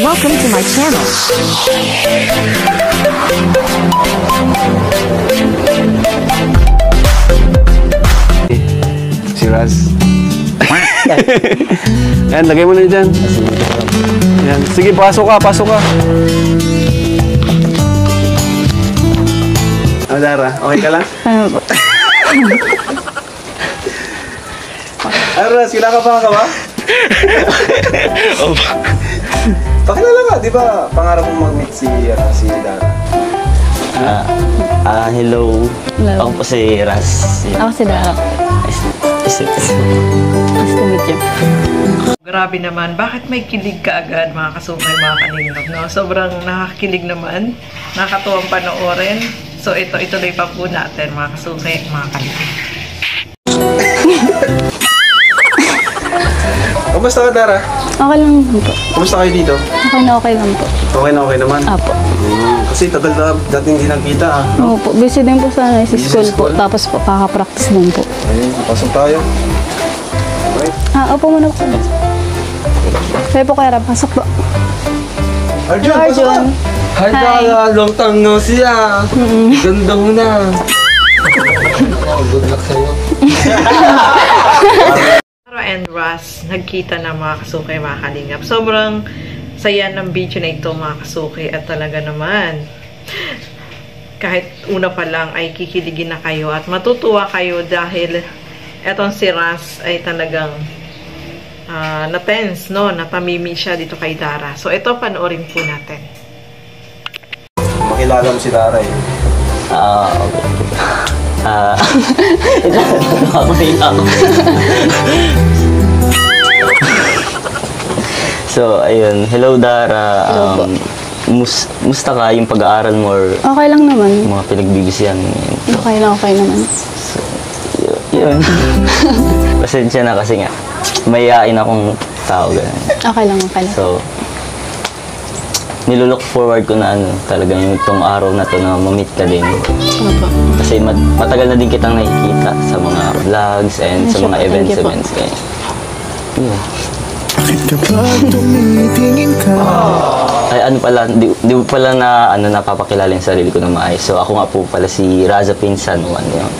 Welcome to my channel. Si Raz. Yan, lagay mo na dyan. Yan. Sige, pasok ka, pasok ka. Dara, okay ka lang? Raz, kinakabahan ka ba? Pakilala ka, di ba? Pangarap mong mag-meet si Dara. Hello. Ako po si Raz. Ako si Dara. Nice to meet you. Grabe naman, bakit may kilig ka agad mga kasukay, mga kalingap, no? Sobrang nakakakilig naman, nakakatuwang panoorin. So ito, ituloy pa po natin mga kasukay, mga kalingap. Kumusta ka, Dara? Okay lang po. Kumusta kayo dito? Okay lang po. Okay na okay naman? Apo. Kasi tagal na dating hindi nagkita, no? Opo, busy din po sana sa Busy school sa po. school? Tapos po, kaka-practice din po. Ayun, pasok tayo. Okay. Opo muna po. Kaya po kaya, pasok po. Arjun, pasok ka! Hi, Dara. Long time no see ah. Ganda mo na. Good luck sa'yo. Dara and Raz, nagkita na mga kasukay, mga kalingap. Sobrang saya ng video na ito mga kasukay, at talaga naman, kahit una pa lang ay kikiligin na kayo at matutuwa kayo dahil etong si Raz ay talagang na-tense, no? Napamimi siya dito kay Dara. So ito, panoorin po natin. Makilala mo si Dara eh. So, ayun. Hello, Dara. Hello po. Musta ka yung pag-aaral mo or Okay lang naman. mga pinagbibisihan mo yun? Okay naman. So, yun. Pasensya na kasi nga, mayayain akong tao. Ganun. Okay lang. So, nilulook forward ko na talaga yung itong araw na to na ma-meet ka din. Opo. Kasi matagal na din kitang nakikita sa mga vlogs and sa mga Thank you po. events. Kaya, yun. Kapag tumitingin ka. Ay, pala, di mo pala na napapakilala yung sarili ko na maayos. So, ako nga po pala si Raza Pinsan. Yun.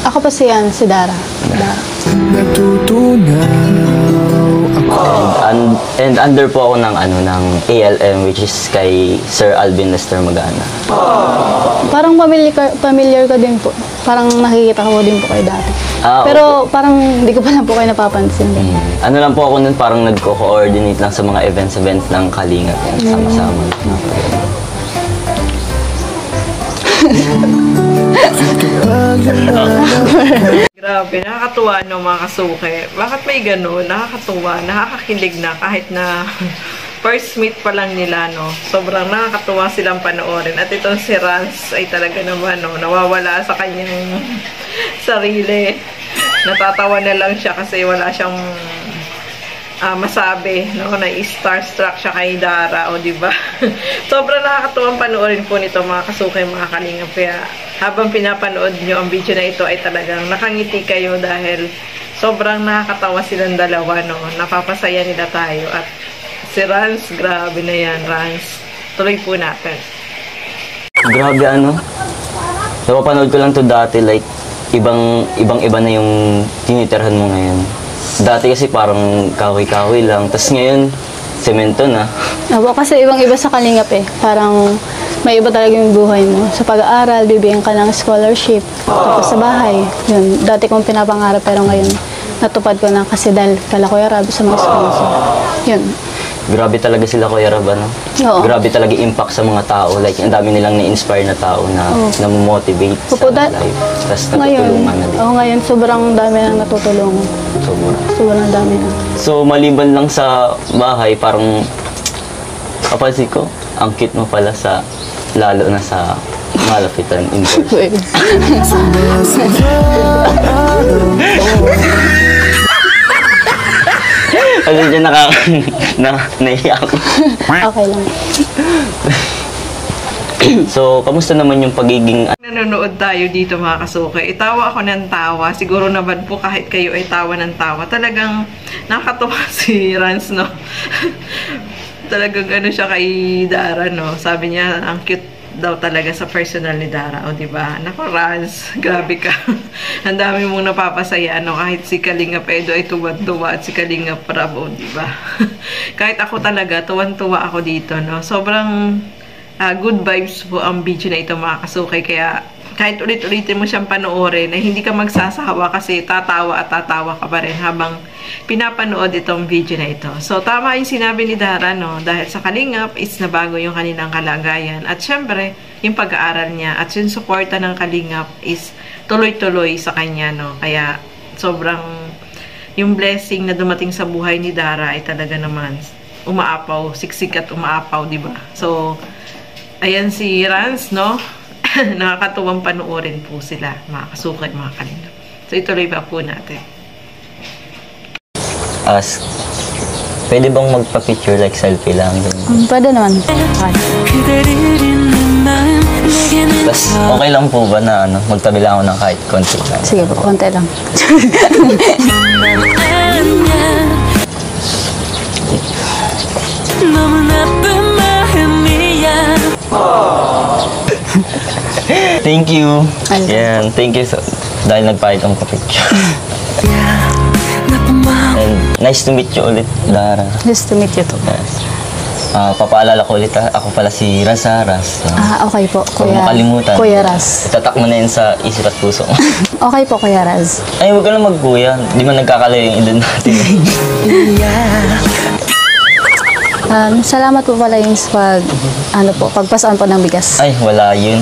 Ako pa si Dara. Natutunaw ako. And under po ako ng ALM, which is kay Sir Alvin Lester Magana. Parang familiar ka din po. Parang nakikita ko din po kayo dati. Pero parang hindi ko pa lang po kayo napapansin. Ano lang po ako nun, parang nagko-coordinate lang sa mga events ng Kalingap. Sama-sama. Grabe, nakakatuwa no mga kasuke. Bakit may ganun? Nakakatuwa, nakakakilig na kahit na first meet pa lang nila, no? Sobrang nakakatuwa silang panoorin. At itong si Raz ay talaga naman, no? Nawawala sa kanyang sarili. Natatawa na lang siya kasi wala siyang masabi, no? Na-starstruck siya kay Dara, o diba? Sobrang nakakatuwang panoorin po nito mga kasukay, mga kalingap. Kaya habang pinapanood nyo ang video na ito ay talagang nakangiti kayo dahil sobrang nakakatawa silang dalawa, no? Napapasaya nila tayo. At si Rans, grabe na yan, Rans. Tuloy po natin. Grabe napapanood ko lang to dati, like ibang-iba na yung tinitirhan mo ngayon. Dati kasi parang kahoy-kahoy lang, tas ngayon semento na. Opo, kasi ibang-iba sa Kalingap eh. Parang may iba talaga yung buhay mo. Sa pag-aaral, bibigyan ka ng scholarship. Tapos sa bahay, yun. Dati kong pinapangarap pero ngayon natupad ko na kasi dahil kala Kuya Rab sa mga sponsor. Yun. Grabe talaga sila, Kuya Rab, Oo. Grabe talaga impact sa mga tao. Like, ang dami nilang na-inspire na tao na namomotivate sa life. Tapos natutulungan na din. Ngayon, sobrang dami nang natutulungan. Sobrang dami na. So, maliban lang sa bahay, parang kapansin ko, ang cute mo pala lalo na sa malapitan in person. Kasi dyan naiyak ako. Okay lang. So, kamusta naman yung pagiging... Nanonood tayo dito mga kasuke. Itawa ako ng tawa. Siguro naman po kahit kayo ay tawa ng tawa. Talagang nakakatuwa si Rans, no? talagang ano siya kay Dara, no? Sabi niya, ang cute daw talaga sa personal ni Dara, o diba? Nako, Raz, grabe ka. Ang dami mong napapasaya, no? Kahit si Kalinga Pedro ay tuwan-tuwa at si Kalinga Prab, o diba? Kahit ako talaga, tuwan-tuwa ako dito, no? Sobrang good vibes po ang video na ito, mga kasukay. Kaya kahit ulit-ulitin mo siyang panoorin, ay hindi ka magsasawa kasi tatawa at tatawa ka pa rin habang pinapanood itong video na ito. So, tama yung sinabi ni Dara, no? Dahil sa Kalingap, is nabago yung kanilang kalagayan. At syempre, yung pag-aaral niya at yung suporta ng Kalingap is tuloy-tuloy sa kanya, no? Kaya, sobrang yung blessing na dumating sa buhay ni Dara ay talaga naman umaapaw, siksik at umaapaw, diba? So, ayan si Rans, no? Nakakatuwang panoorin po sila, mga kasukay, mga Kalingap. So, ituloy ba po natin? Pwede bang magpa-picture like selfie lang? Pwede naman. Okay. Tapos, okay lang po ba na magtabi lang ako ng kahit konti lang? Sige po, konti lang. Thank you. Yan, thank you dahil nagpahit ang picture. And nice to meet you ulit, Dara. Nice to meet you too. Yes. Papaalala ko ulit, ako pala si Raz Saras. Okay po, Huwag mo kalimutan. Kuya Raz. Itatak mo na yun sa isip at puso mo. Okay po, Kuya Raz. Ay, huwag ka na mag-kuya. Di ba nagkakalayo yung edad natin? Salamat po pala yung pagpasaan po ng bigas. Ay, wala yun.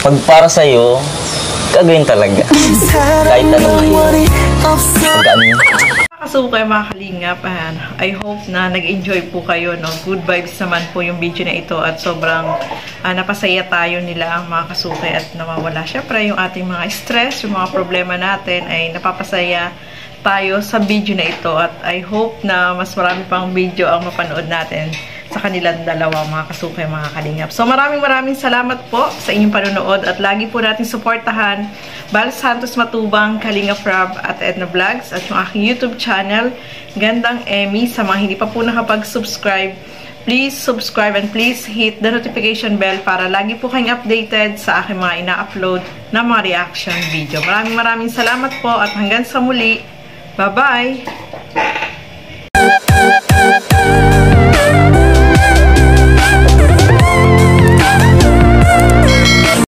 Pag para sa'yo, gagawin talaga. Kahit ano. Pagkaan yun. Kasukay, mga Kalingap, I hope na nag-enjoy po kayo, no? Good vibes naman po yung video na ito at sobrang napasaya tayo nila, mga kasukay, at nawawala. Siyempre, yung ating mga stress, yung mga problema natin ay napapasaya tayo sa video na ito at I hope na mas marami pang video ang mapanood natin sa kanilang dalawa, mga kasukay, mga Kalingap. So, maraming salamat po sa inyong panonood at lagi po natin suportahan Bal Santos Matubang, Kalinga Prab at Edna Vlogs at yung aking YouTube channel, Gandang Emmy. Sa mga hindi pa po nakapag-subscribe, please subscribe and please hit the notification bell para lagi po kayong updated sa aking mga ina-upload na mga reaction video. Maraming salamat po at hanggang sa muli. Bye-bye!